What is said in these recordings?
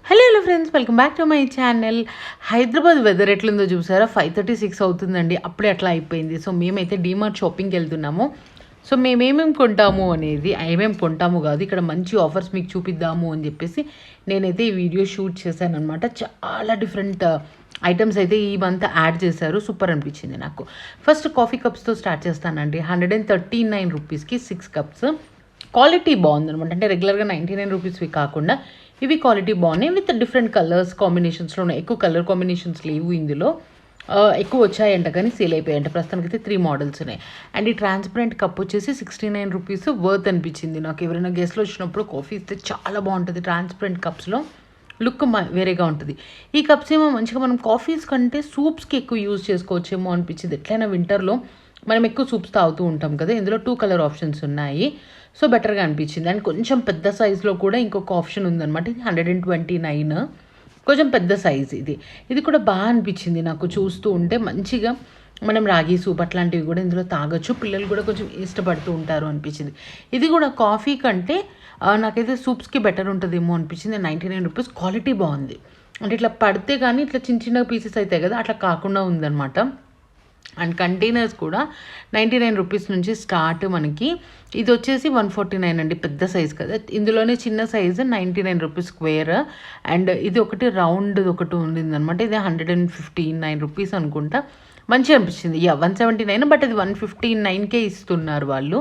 Hello friends, welcome back to my channel. Hyderabad weather ఎట్లుందో చూసారా? 5:36 అవుతుందండి, అప్పుడే అట్లా అయిపోయింది. సో మేమైతే డీమార్ట్ షాపింగ్కి వెళ్తున్నాము. సో మేమేమేమి కొంటాము అనేది, ఏమేమి కొంటాము కాదు, ఇక్కడ మంచి ఆఫర్స్ మీకు చూపిద్దాము అని చెప్పేసి నేనైతే ఈ వీడియో షూట్ చేశాను అనమాట. చాలా డిఫరెంట్ ఐటమ్స్ అయితే ఈ మంత్ యాడ్ చేశారు. సూపర్ అనిపించింది నాకు. ఫస్ట్ కాఫీ కప్స్తో స్టార్ట్ చేస్తానండి. 139 రూపీస్కి 6 కప్స్. క్వాలిటీ బాగుందనమాట. అంటే రెగ్యులర్గా 99 రూపీస్వి కాకుండా ఇవి క్వాలిటీ బాగున్నాయి. విత్ డిఫరెంట్ కలర్స్ కాంబినేషన్స్లో ఉన్నాయి. ఎక్కువ కలర్ కాంబినేషన్స్ లేవు ఇందులో. ఎక్కువ వచ్చాయంట కానీ సేల్ అయిపోయాయంట. ప్రస్తుతానికి అయితే 3 మోడల్స్ ఉన్నాయి. అండ్ ఈ ట్రాన్స్పరెంట్ కప్ వచ్చేసి 69 రూపీస్ వర్త్ అనిపించింది నాకు. ఎవరైనా గెస్ట్లు వచ్చినప్పుడు కాఫీ ఇస్తే చాలా బాగుంటుంది. ట్రాన్స్పరెంట్ కప్స్లో లుక్ వేరేగా ఉంటుంది. ఈ కప్స్ ఏమో మంచిగా మనం కాఫీస్ కంటే సూప్స్కి ఎక్కువ యూజ్ చేసుకోవచ్చేమో అనిపించింది. ఎట్లయినా వింటర్లో మనం ఎక్కువ సూప్స్ తాగుతూ ఉంటాం కదా. ఇందులో 2 కలర్ ఆప్షన్స్ ఉన్నాయి. సో బెటర్గా అనిపించింది. అండ్ కొంచెం పెద్ద సైజులో కూడా ఇంకొక ఆప్షన్ ఉందన్నమాట. ఇది 129, కొంచెం పెద్ద సైజ్. ఇది కూడా బాగా అనిపించింది నాకు. చూస్తూ ఉంటే మంచిగా మనం రాగి సూప్ అట్లాంటివి కూడా ఇందులో తాగొచ్చు. పిల్లలు కూడా కొంచెం ఇష్టపడుతూ ఉంటారు అనిపించింది. ఇది కూడా కాఫీ కంటే నాకైతే సూప్స్కి బెటర్ ఉంటుందేమో అనిపించింది. 99 రూపీస్. క్వాలిటీ బాగుంది. అంటే ఇట్లా పడితే కానీ ఇట్లా చిన్న చిన్న పీసెస్ అవుతాయి కదా, అట్లా కాకుండా ఉందన్నమాట. అండ్ కంటైనర్స్ కూడా 99 రూపీస్ నుంచి స్టార్ట్. మనకి ఇది వచ్చేసి 149 అండి, పెద్ద సైజ్ కదా. ఇందులోనే చిన్న సైజు 99 రూపీస్ స్క్వేర్. అండ్ ఇది ఒకటి రౌండ్ ఒకటి ఉండిందనమాట. ఇది 159 రూపీస్ అనుకుంటా. మంచిగా అనిపించింది. 179, బట్ అది 159కే ఇస్తున్నారు వాళ్ళు.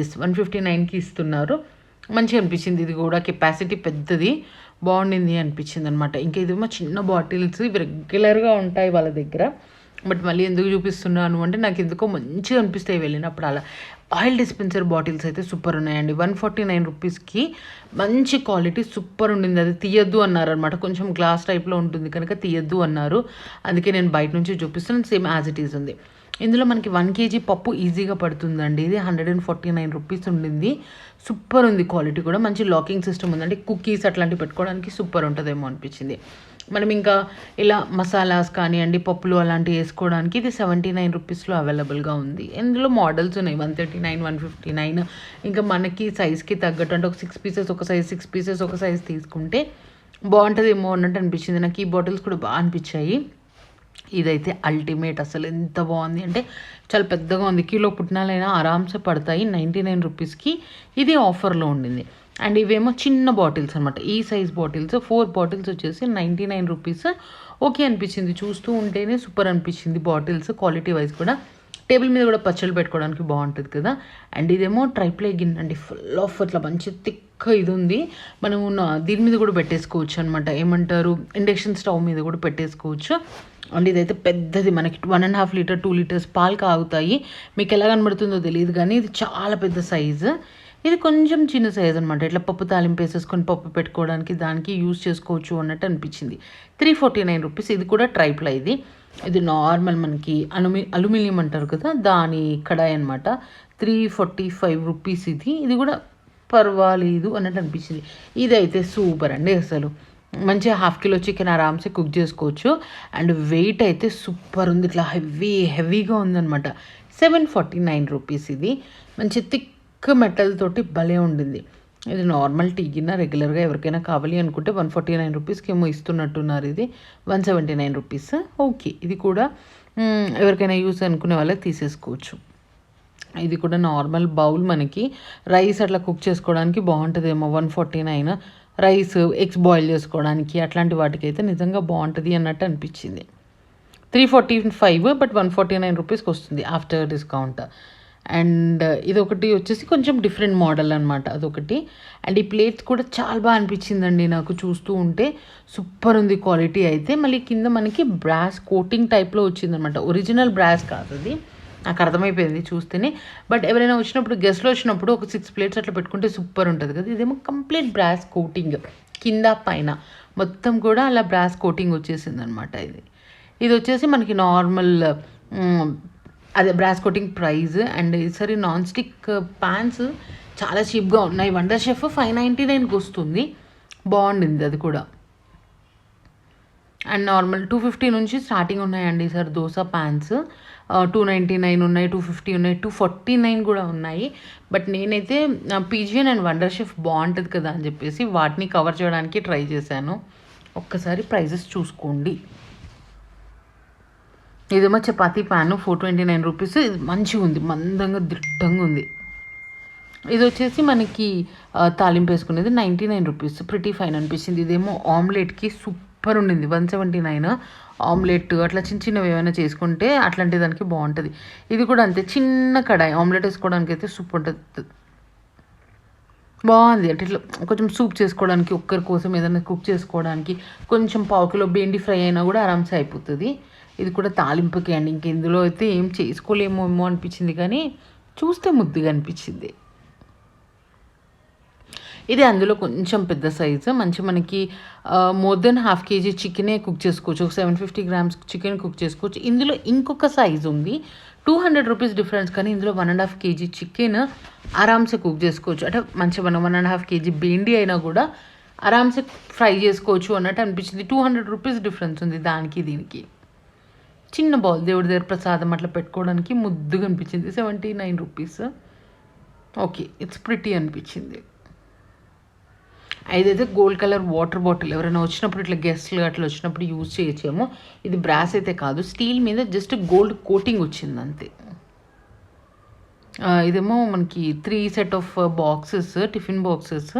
159కి ఇస్తున్నారు. మంచిగా అనిపించింది. ఇది కూడా కెపాసిటీ పెద్దది, బాగుండింది అనిపించింది అనమాట. ఇంకా ఇదేమో చిన్న బాటిల్స్, ఇవి రెగ్యులర్గా ఉంటాయి వాళ్ళ దగ్గర. బట్ మళ్ళీ ఎందుకు చూపిస్తున్నాను అంటే నాకు ఎందుకో మంచిగా అనిపిస్తాయి వెళ్ళినప్పుడు. అలా ఆయిల్ డిస్పెన్సర్ బాటిల్స్ అయితే సూపర్ ఉన్నాయండి. 149 రూపీస్కి మంచి క్వాలిటీ సూపర్ ఉండింది. అది తీయద్దు అన్నారనమాట. కొంచెం గ్లాస్ టైప్లో ఉంటుంది కనుక తీయద్దు అన్నారు. అందుకే నేను బయట నుంచి చూపిస్తున్నాను. సేమ్ యాజ్ ఇట్ ఈజ్ ఉంది. ఇందులో మనకి 1 kg పప్పు ఈజీగా పడుతుందండి. ఇది 149 రూపీస్ ఉండింది. సూపర్ ఉంది. క్వాలిటీ కూడా మంచి లాకింగ్ సిస్టమ్ ఉంది. అంటే కుకీస్ అట్లాంటివి పెట్టుకోవడానికి సూపర్ ఉంటుందేమో అనిపించింది. మనం ఇంకా ఇలా మసాలాస్ కానివ్వండి, పప్పులు అలాంటివి వేసుకోవడానికి ఇది 79 రూపీస్లో అవైలబుల్గా ఉంది. ఇందులో మోడల్స్ ఉన్నాయి. 139, 159. ఇంకా మనకి సైజ్కి తగ్గట్టు, అంటే ఒక 6 పీసెస్ ఒక సైజ్, 6 పీసెస్ ఒక సైజ్ తీసుకుంటే బాగుంటుందేమో అన్నట్టు అనిపించింది నాకు. ఈ బాటిల్స్ కూడా బాగా అనిపించాయి. ఇదైతే అల్టిమేట్. అసలు ఎంత బాగుంది అంటే చాలా పెద్దగా ఉంది. కిలో పుట్నాలైనా ఆరామ్సే పడతాయి. 99 రూపీస్కి ఇది ఆఫర్లో ఉండింది. అండ్ ఇవేమో చిన్న బాటిల్స్ అనమాట. ఈ సైజ్ బాటిల్స్ 4 బాటిల్స్ వచ్చేసి 99 రూపీస్. ఓకే అనిపించింది. చూస్తూ ఉంటేనే సూపర్ అనిపించింది. బాటిల్స్ క్వాలిటీ వైజ్ కూడా టేబుల్ మీద కూడా పచ్చళ్ళు పెట్టుకోవడానికి బాగుంటుంది కదా. అండ్ ఇదేమో ట్రైప్లే గిన్నె అండి. ఫుల్ ఆఫ్ అట్లా మంచి థిక్ ఇది ఉంది. మనము దీని మీద కూడా పెట్టేసుకోవచ్చు అనమాట. ఏమంటారు, ఇండక్షన్ స్టవ్ మీద కూడా పెట్టేసుకోవచ్చు. అండ్ ఇదైతే పెద్దది. మనకి 1.5 లీటర్ 2 లీటర్స్ పాలు కాగుతాయి. మీకు ఎలా కనబడుతుందో తెలియదు కానీ ఇది చాలా పెద్ద సైజు. ఇది కొంచెం చిన్న సైజ్ అనమాట. ఇట్లా పప్పు తాలింపు వేసేసుకొని పప్పు పెట్టుకోవడానికి దానికి యూజ్ చేసుకోవచ్చు అన్నట్టు అనిపించింది. 349 రూపీస్. ఇది కూడా ట్రైప్లై. ఇది నార్మల్ మనకి అల్యూమినియం అంటారు కదా, దాని కడాయి అనమాట. 345 రూపీస్. ఇది కూడా పర్వాలేదు అన్నట్టు అనిపించింది. ఇదైతే సూపర్ అండి. అసలు మంచిగా 1/2 కిలో చికెన్ ఆరామ్సే కుక్ చేసుకోవచ్చు. అండ్ వెయిట్ అయితే సూపర్ ఉంది. ఇట్లా హెవీగా ఉందన్నమాట. 749 రూపీస్. ఇది మంచి థిక్ మెటల్ తోటి భలే ఉండింది. ఇది నార్మల్ టీ గిన్నె. రెగ్యులర్గా ఎవరికైనా కావాలి అనుకుంటే 149 రూపీస్కి ఏమో ఇస్తున్నట్టున్నారు. ఇది 179 రూపీస్. ఓకే, ఇది కూడా ఎవరికైనా యూస్ అనుకునే వాళ్ళకి తీసేసుకోవచ్చు. ఇది కూడా నార్మల్ బౌల్. మనకి రైస్ అట్లా కుక్ చేసుకోవడానికి బాగుంటుందేమో. 149. రైస్, ఎగ్స్ బాయిల్ చేసుకోవడానికి అట్లాంటి వాటికి అయితే నిజంగా బాగుంటుంది అన్నట్టు అనిపించింది. 345, బట్ 149 రూపీస్కి వస్తుంది ఆఫ్టర్ డిస్కౌంట్. అండ్ ఇదొకటి వచ్చేసి కొంచెం డిఫరెంట్ మోడల్ అనమాట, అదొకటి. అండ్ ఈ ప్లేట్స్ కూడా చాలా బాగా అనిపించిందండి నాకు. చూస్తూ ఉంటే సూపర్ ఉంది క్వాలిటీ అయితే. మళ్ళీ కింద మనకి బ్రాస్ కోటింగ్ టైప్లో వచ్చిందనమాట. ఒరిజినల్ బ్రాస్ కాదు అది, నాకు అర్థమైపోయింది చూస్తేనే. బట్ ఎవరైనా వచ్చినప్పుడు, గెస్ట్లు వచ్చినప్పుడు ఒక 6 ప్లేట్స్ అట్లా పెట్టుకుంటే సూపర్ ఉంటుంది కదా. ఇదేమో కంప్లీట్ బ్రాస్ కోటింగ్, కింద పైన మొత్తం కూడా అలా బ్రాస్ కోటింగ్ వచ్చేసింది అనమాట. ఇది వచ్చేసి మనకి నార్మల్ అదే బ్రాస్ కోటింగ్ ప్రైస్. అండ్ ఈసారి నాన్ స్టిక్ ప్యాన్స్ చాలా చీప్గా ఉన్నాయి. వండర్ షెఫ్ 599కి వస్తుంది. బాగుండింది అది కూడా. అండ్ నార్మల్ 250 నుంచి స్టార్టింగ్ ఉన్నాయండి సార్ దోశ ప్యాన్స్. 299 ఉన్నాయి, 250 ఉన్నాయి, 249 కూడా ఉన్నాయి. బట్ నేనైతే పీజియన్ అండ్ వండర్ షెఫ్ బాగుంటుంది కదా అని చెప్పేసి వాటిని కవర్ చేయడానికి ట్రై చేశాను. ఒక్కసారి ప్రైజెస్ చూసుకోండి. ఇదేమో చపాతీ ప్యాను 429 రూపీస్. ఇది మంచిగా ఉంది, మందంగా దిట్టంగా ఉంది. ఇది వచ్చేసి మనకి తాలింపు వేసుకునేది 99 రూపీస్. ప్రిటీ ఫైన్ అనిపించింది. ఇదేమో ఆమ్లెట్కి సూపర్ ఉండింది. 179 ఆమ్లెట్ అట్లా చిన్న చిన్నవి ఏమైనా చేసుకుంటే అట్లాంటి దానికి బాగుంటుంది. ఇది కూడా అంతే, చిన్న కడాయి ఆమ్లెట్ వేసుకోవడానికి అయితే సూపర్ ఉంటుంది, బాగుంది. అంటే ఇట్లా కొంచెం సూప్ చేసుకోవడానికి, ఒక్కరి కోసం ఏదైనా కుక్ చేసుకోవడానికి, కొంచెం పావు కిలో బెండి ఫ్రై అయినా కూడా ఆరామ్సే అయిపోతుంది. ఇది కూడా తాలింపుకి అండి. ఇంక ఇందులో అయితే ఏం చేసుకోలేమో ఏమో అనిపించింది, కానీ చూస్తే ముద్దుగా అనిపించింది. ఇది అందులో కొంచెం పెద్ద సైజు, మంచి మనకి మోర్ దెన్ హాఫ్ కేజీ చికెనే కుక్ చేసుకోవచ్చు. ఒక 750 గ్రామ్స్ చికెన్ కుక్ చేసుకోవచ్చు. ఇందులో ఇంకొక సైజు ఉంది, 200 రూపీస్ డిఫరెన్స్, కానీ ఇందులో 1.5 కేజీ చికెన్ ఆరామ్సే కుక్ చేసుకోవచ్చు. అంటే మంచిగా మనం 1.5 కేజీ బెండి అయినా కూడా ఆరామ్సే ఫ్రై చేసుకోవచ్చు అన్నట్టు అనిపించింది. 200 రూపీస్ డిఫరెన్స్ ఉంది దానికి దీనికి. చిన్న బౌల్ దేవుడి దగ్గర ప్రసాదం అట్లా పెట్టుకోవడానికి ముద్దుగా అనిపించింది. 79 రూపీస్. ఓకే, ఇట్స్ ప్రిటీ అనిపించింది. ఇదైతే గోల్డ్ కలర్ వాటర్ బాటిల్, ఎవరైనా వచ్చినప్పుడు ఇట్లా గెస్ట్లు అట్లా వచ్చినప్పుడు యూజ్ చేయొచ్చేమో. ఇది బ్రాస్ అయితే కాదు, స్టీల్ మీద జస్ట్ గోల్డ్ కోటింగ్ వచ్చింది అంతే. ఇదేమో మనకి 3 set of boxes, tiffin boxes.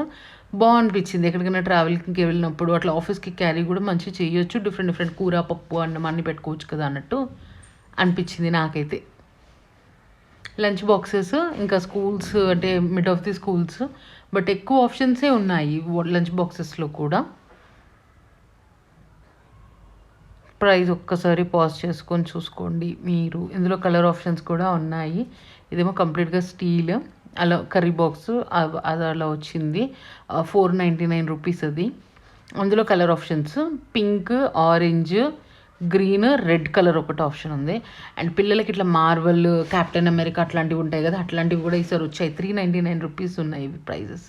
అనిపించింది. ఎక్కడికైనా ట్రావెలింగ్కి వెళ్ళినప్పుడు అట్లా ఆఫీస్కి క్యారీ కూడా మంచిగా చేయొచ్చు. డిఫరెంట్ కూర, పప్పు, అన్నం అన్నీ పెట్టుకోవచ్చు కదా అన్నట్టు అనిపించింది నాకైతే. లంచ్ బాక్సెస్, ఇంకా స్కూల్స్ అంటే mid of the schools, but ఎక్కువ ఆప్షన్సే ఉన్నాయి లంచ్ బాక్సెస్లో కూడా. ప్రైస్ ఒక్కసారి పాజ్ చేసుకొని చూసుకోండి మీరు. ఇందులో కలర్ ఆప్షన్స్ కూడా ఉన్నాయి. ఇదేమో కంప్లీట్గా స్టీల్, అలా కర్రీ బాక్స్ అది అలా వచ్చింది. 499 రూపీస్ అది. అందులో colour options pink, orange, green, red colour ఒకటి ఆప్షన్ ఉంది. అండ్ పిల్లలకి ఇట్లా మార్వల్, క్యాప్టెన్ అమెరికా అట్లాంటివి ఉంటాయి కదా, అట్లాంటివి కూడా ఈసారి వచ్చాయి. 399 రూపీస్ ఉన్నాయి ఇవి ప్రైజెస్.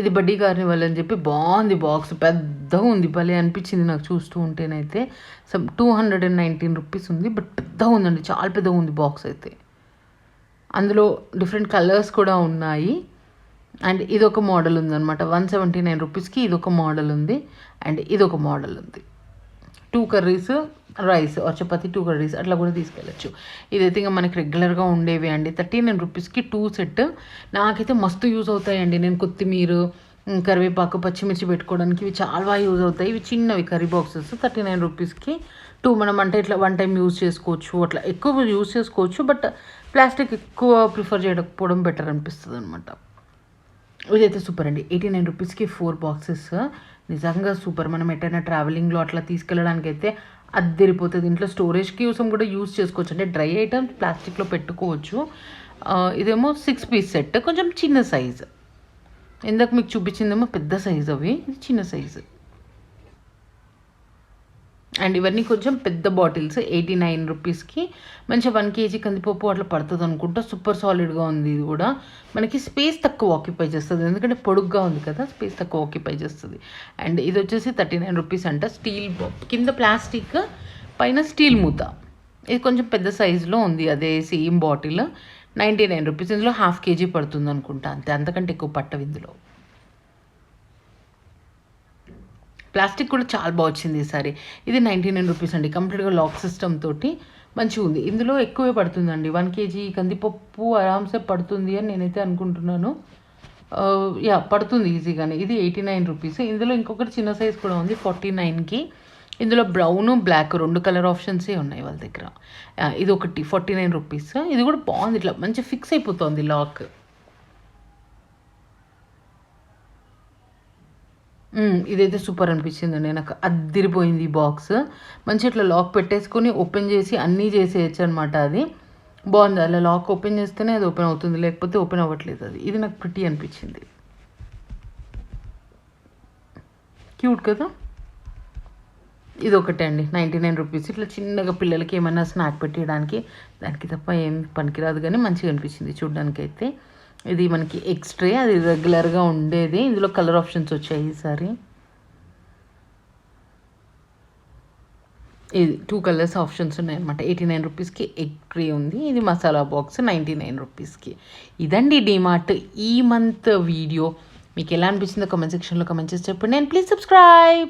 ఇది బడ్డీ కార్నివల్ అని చెప్పి బాగుంది. బాక్స్ పెద్దగా ఉంది, భలే అనిపించింది నాకు చూస్తూ ఉంటేనైతే. 219 రూపీస్ ఉంది, బట్ పెద్దగా ఉందండి, చాలా పెద్దగా ఉంది బాక్స్ అయితే. అందులో డిఫరెంట్ కలర్స్ కూడా ఉన్నాయి. అండ్ ఇదొక మోడల్ ఉందన్నమాట. 179 రూపీస్కి ఇదొక మోడల్ ఉంది, అండ్ ఇదొక మోడల్ ఉంది. 2 curries, rice or chapati, 2 curries అట్లా కూడా తీసుకెళ్ళచ్చు. ఇదైతే ఇంకా మనకి రెగ్యులర్గా ఉండేవి అండి. 39 రూపీస్కి 2 సెట్. నాకైతే మస్తు యూజ్ అవుతాయండి. నేను కొత్తిమీర, కరివేపాకు, పచ్చిమిర్చి పెట్టుకోవడానికి ఇవి చాలా బాగా యూజ్ అవుతాయి. ఇవి చిన్నవి కర్రీ బాక్సెస్ 39 రూపీస్కి 2. మనం అంటే ఇట్లా 1 టైం యూజ్ చేసుకోవచ్చు, అట్లా ఎక్కువ యూజ్ చేసుకోవచ్చు. బట్ ప్లాస్టిక్ ఎక్కువ ప్రిఫర్ చేయకపోవడం బెటర్ అనిపిస్తుంది అనమాట. ఇదైతే సూపర్ అండి. 89 రూపీస్కి 4 బాక్సెస్, నిజంగా సూపర్. మనం ఎటైనా ట్రావెలింగ్లో అట్లా తీసుకెళ్ళడానికి అయితే అద్దరిపోతుంది. ఇంట్లో స్టోరేజ్కి కోసం కూడా యూజ్ చేసుకోవచ్చు. అంటే డ్రై ఐటమ్స్ ప్లాస్టిక్లో పెట్టుకోవచ్చు. ఇదేమో 6 పీస్ సెట్, కొంచెం చిన్న సైజు. ఇందాక మీకు చూపించిందేమో పెద్ద సైజు, అవి ఇది చిన్న సైజు. అండ్ ఇవన్నీ కొంచెం పెద్ద బాటిల్స్ 89 రూపీస్కి. మంచిగా 1 కేజీ కందిపప్పు అట్లా పడుతుంది అనుకుంటా. సూపర్ సాలిడ్గా ఉంది. ఇది కూడా మనకి స్పేస్ తక్కువ ఆక్యుపై చేస్తుంది, ఎందుకంటే పొడుగ్గా ఉంది కదా, స్పేస్ తక్కువ ఆక్యుపై చేస్తుంది. అండ్ ఇది వచ్చేసి 39 రూపీస్ అంట. స్టీల్ కింద ప్లాస్టిక్, పైన స్టీల్ మూత. ఇది కొంచెం పెద్ద సైజులో ఉంది, అదే సేమ్ బాటిల్. 99 రూపీస్. ఇందులో హాఫ్ కేజీ పడుతుంది అనుకుంటా, అంతే, అంతకంటే ఎక్కువ పట్టవు ఇందులో. ప్లాస్టిక్ కూడా చాలా బాగా వచ్చింది ఈసారి. ఇది 99 రూపీస్ అండి. కంప్లీట్గా లాక్ సిస్టమ్ తోటి మంచిగా ఉంది. ఇందులో ఎక్కువే పడుతుందండి. 1 కేజీ కందిపప్పు ఆరామ్సే పడుతుంది అని నేనైతే అనుకుంటున్నాను. పడుతుంది ఈజీగానే. ఇది 89 రూపీస్. ఇందులో ఇంకొకటి చిన్న సైజ్ కూడా ఉంది 49కి. ఇందులో బ్రౌను, బ్లాక్ 2 కలర్ ఆప్షన్సే ఉన్నాయి వాళ్ళ దగ్గర. ఇది ఒకటి 49 రూపీస్. ఇది కూడా బాగుంది, ఇట్లా మంచిగా ఫిక్స్ అయిపోతుంది లాక్. ఇదైతే సూపర్ అనిపించిందండి నాకు. అద్దిరిపోయింది ఈ బాక్స్. మంచి ఇట్లా లాక్ పెట్టేసుకొని ఓపెన్ చేసి అన్నీ చేసేయచ్చు అనమాట. అది బాగుంది. అలా లాక్ ఓపెన్ చేస్తేనే అది ఓపెన్ అవుతుంది, లేకపోతే ఓపెన్ అవ్వట్లేదు అది. ఇది నాకు ప్రిటీ అనిపించింది. క్యూట్ కదా. ఇది ఒకటే అండి, 99 రూపీస్. ఇట్లా చిన్నగా పిల్లలకి ఏమైనా స్నాక్ పెట్టేయడానికి, దానికి తప్ప ఏం పనికిరాదు, కానీ మంచిగా అనిపించింది చూడ్డానికి అయితే. ఇది మనకి ఎక్స్ట్రా, అది రెగ్యులర్గా ఉండేది. ఇందులో కలర్ ఆప్షన్స్ వచ్చాయి ఈసారి. ఇది 2 కలర్స్ ఆప్షన్స్ ఉన్నాయన్నమాట. 89 రూపీస్కి ఎగ్ ట్రే ఉంది. ఇది మసాలా బాక్స్ 99 రూపీస్కి. ఇదండి డీమార్ట్ ఈ మంత్ వీడియో. మీకు ఎలా అనిపించిందో కామెంట్ సెక్షన్లో కామెంట్ చేసి చెప్పండి అండ్ ప్లీజ్ సబ్స్క్రైబ్.